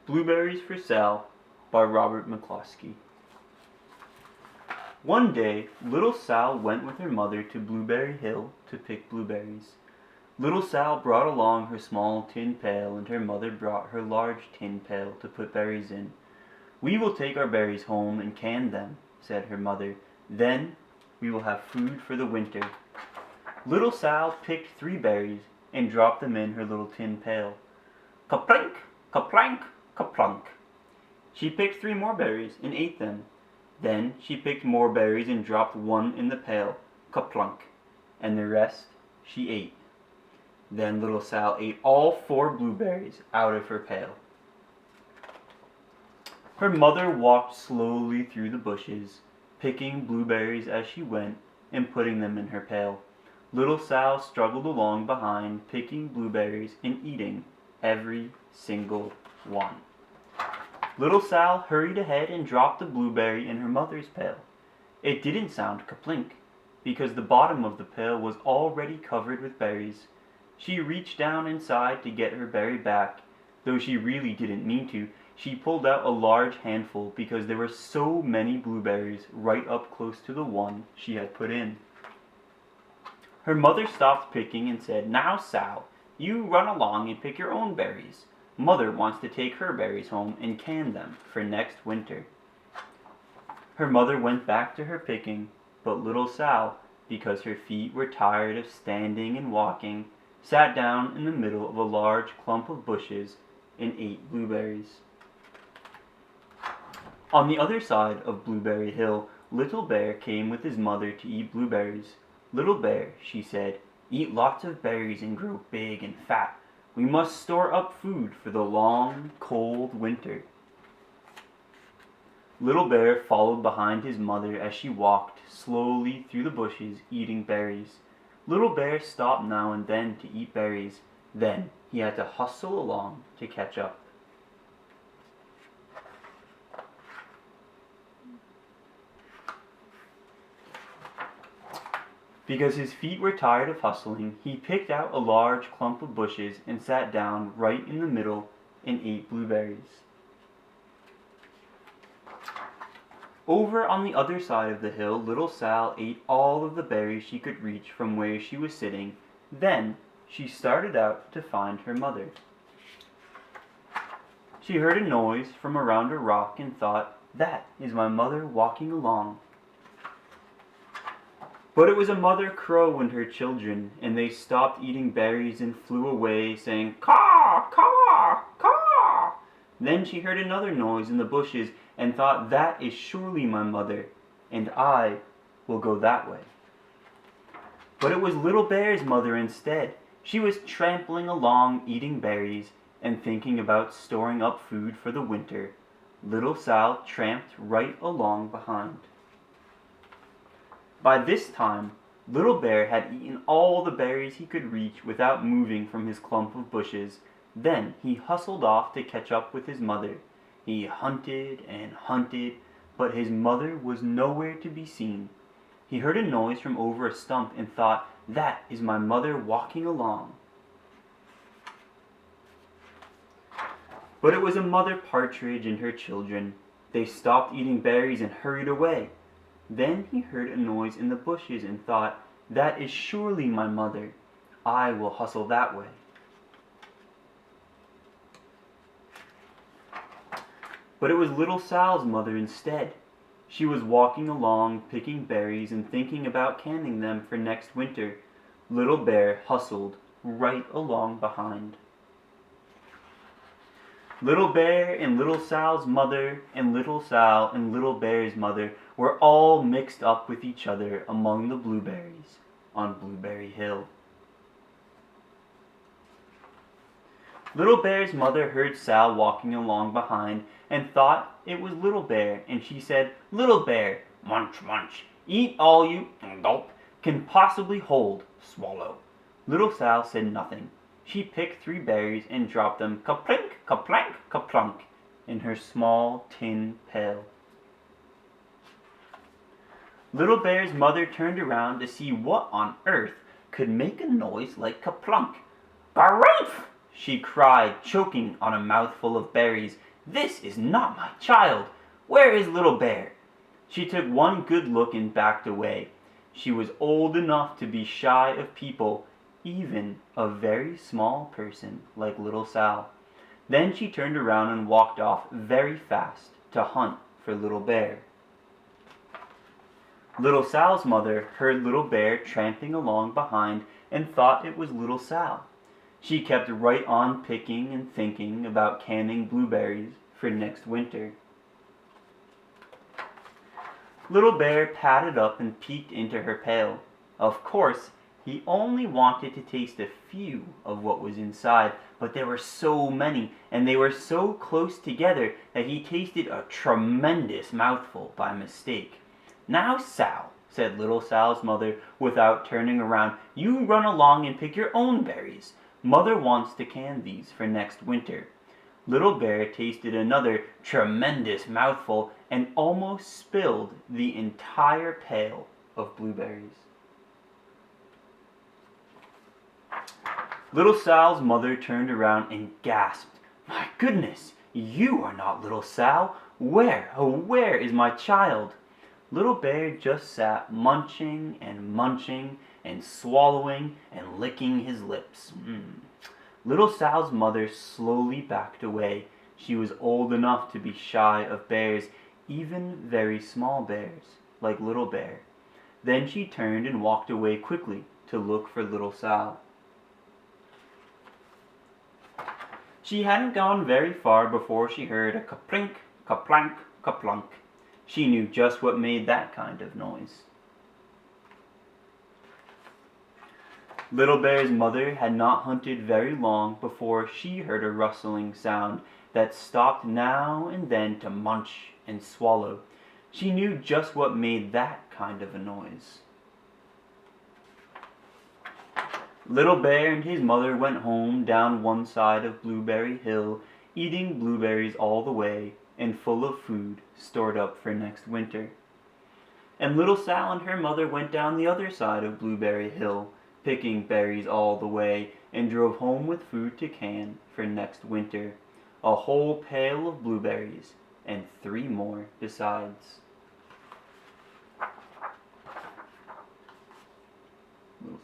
Blueberries for Sal by Robert McCloskey. One day, little Sal went with her mother to Blueberry Hill to pick blueberries. Little Sal brought along her small tin pail, and her mother brought her large tin pail to put berries in. "We will take our berries home and can them," said her mother. "Then we will have food for the winter." Little Sal picked 3 berries and dropped them in her little tin pail. Kaplink, kaplank, kaplunk. She picked 3 more berries and ate them. Then she picked more berries and dropped 1 in the pail, kaplunk, and the rest she ate. Then little Sal ate all 4 blueberries out of her pail. Her mother walked slowly through the bushes, picking blueberries as she went and putting them in her pail. Little Sal struggled along behind, picking blueberries and eating every single one. Little Sal hurried ahead and dropped the blueberry in her mother's pail. It didn't sound kaplink, because the bottom of the pail was already covered with berries. She reached down inside to get her berry back. Though she really didn't mean to, she pulled out a large handful because there were so many blueberries right up close to the one she had put in. Her mother stopped picking and said, "Now, Sal, you run along and pick your own berries. Mother wants to take her berries home and can them for next winter." Her mother went back to her picking, but little Sal, because her feet were tired of standing and walking, sat down in the middle of a large clump of bushes and ate blueberries. On the other side of Blueberry Hill, Little Bear came with his mother to eat blueberries. "Little Bear," she said, "eat lots of berries and grow big and fat. We must store up food for the long, cold winter." Little Bear followed behind his mother as she walked slowly through the bushes eating berries. Little Bear stopped now and then to eat berries. Then he had to hustle along to catch up. Because his feet were tired of hustling, he picked out a large clump of bushes and sat down right in the middle and ate blueberries. Over on the other side of the hill, little Sal ate all of the berries she could reach from where she was sitting. Then she started out to find her mother. She heard a noise from around a rock and thought, "That is my mother walking along." But it was a mother crow and her children, and they stopped eating berries and flew away, saying, "Caw, caw, caw." Then she heard another noise in the bushes and thought, "That is surely my mother, and I will go that way." But it was Little Bear's mother instead. She was trampling along, eating berries, and thinking about storing up food for the winter. Little Sal tramped right along behind. By this time, Little Bear had eaten all the berries he could reach without moving from his clump of bushes. Then he hustled off to catch up with his mother. He hunted and hunted, but his mother was nowhere to be seen. He heard a noise from over a stump and thought, "That is my mother walking along." But it was a mother partridge and her children. They stopped eating berries and hurried away. Then he heard a noise in the bushes and thought, "That is surely my mother. I will hustle that way." But it was little Sal's mother instead. She was walking along, picking berries and thinking about canning them for next winter. Little Bear hustled right along behind. Little Bear and Little Sal's mother and Little Sal and Little Bear's mother were all mixed up with each other among the blueberries on Blueberry Hill. Little Bear's mother heard Sal walking along behind and thought it was Little Bear, and she said, "Little Bear, munch, munch, eat all you gulp can possibly hold, swallow." Little Sal said nothing. She picked 3 berries and dropped them kaplink, kaplank, kaplunk in her small tin pail. Little Bear's mother turned around to see what on earth could make a noise like kaplunk. "Garumph!" she cried, choking on a mouthful of berries. "This is not my child. Where is Little Bear?" She took one good look and backed away. She was old enough to be shy of people, even a very small person like Little Sal. Then she turned around and walked off very fast to hunt for Little Bear. Little Sal's mother heard Little Bear tramping along behind and thought it was Little Sal. She kept right on picking and thinking about canning blueberries for next winter. Little Bear padded up and peeked into her pail. Of course, he only wanted to taste a few of what was inside, but there were so many, and they were so close together that he tasted a tremendous mouthful by mistake. "Now, Sal," said Little Sal's mother without turning around, "you run along and pick your own berries. Mother wants to can these for next winter." Little Bear tasted another tremendous mouthful and almost spilled the entire pail of blueberries. Little Sal's mother turned around and gasped, "My goodness, you are not Little Sal. Where, oh where is my child?" Little Bear just sat munching and swallowing and licking his lips. Little Sal's mother slowly backed away. She was old enough to be shy of bears, even very small bears, like Little Bear. Then she turned and walked away quickly to look for Little Sal. She hadn't gone very far before she heard a kaplink, kaplank, kaplunk. She knew just what made that kind of noise. Little Bear's mother had not hunted very long before she heard a rustling sound that stopped now and then to munch and swallow. She knew just what made that kind of a noise. Little Bear and his mother went home down one side of Blueberry Hill, eating blueberries all the way and full of food stored up for next winter. And Little Sal and her mother went down the other side of Blueberry Hill, picking berries all the way, and drove home with food to can for next winter. A whole pail of blueberries, and 3 more besides. Little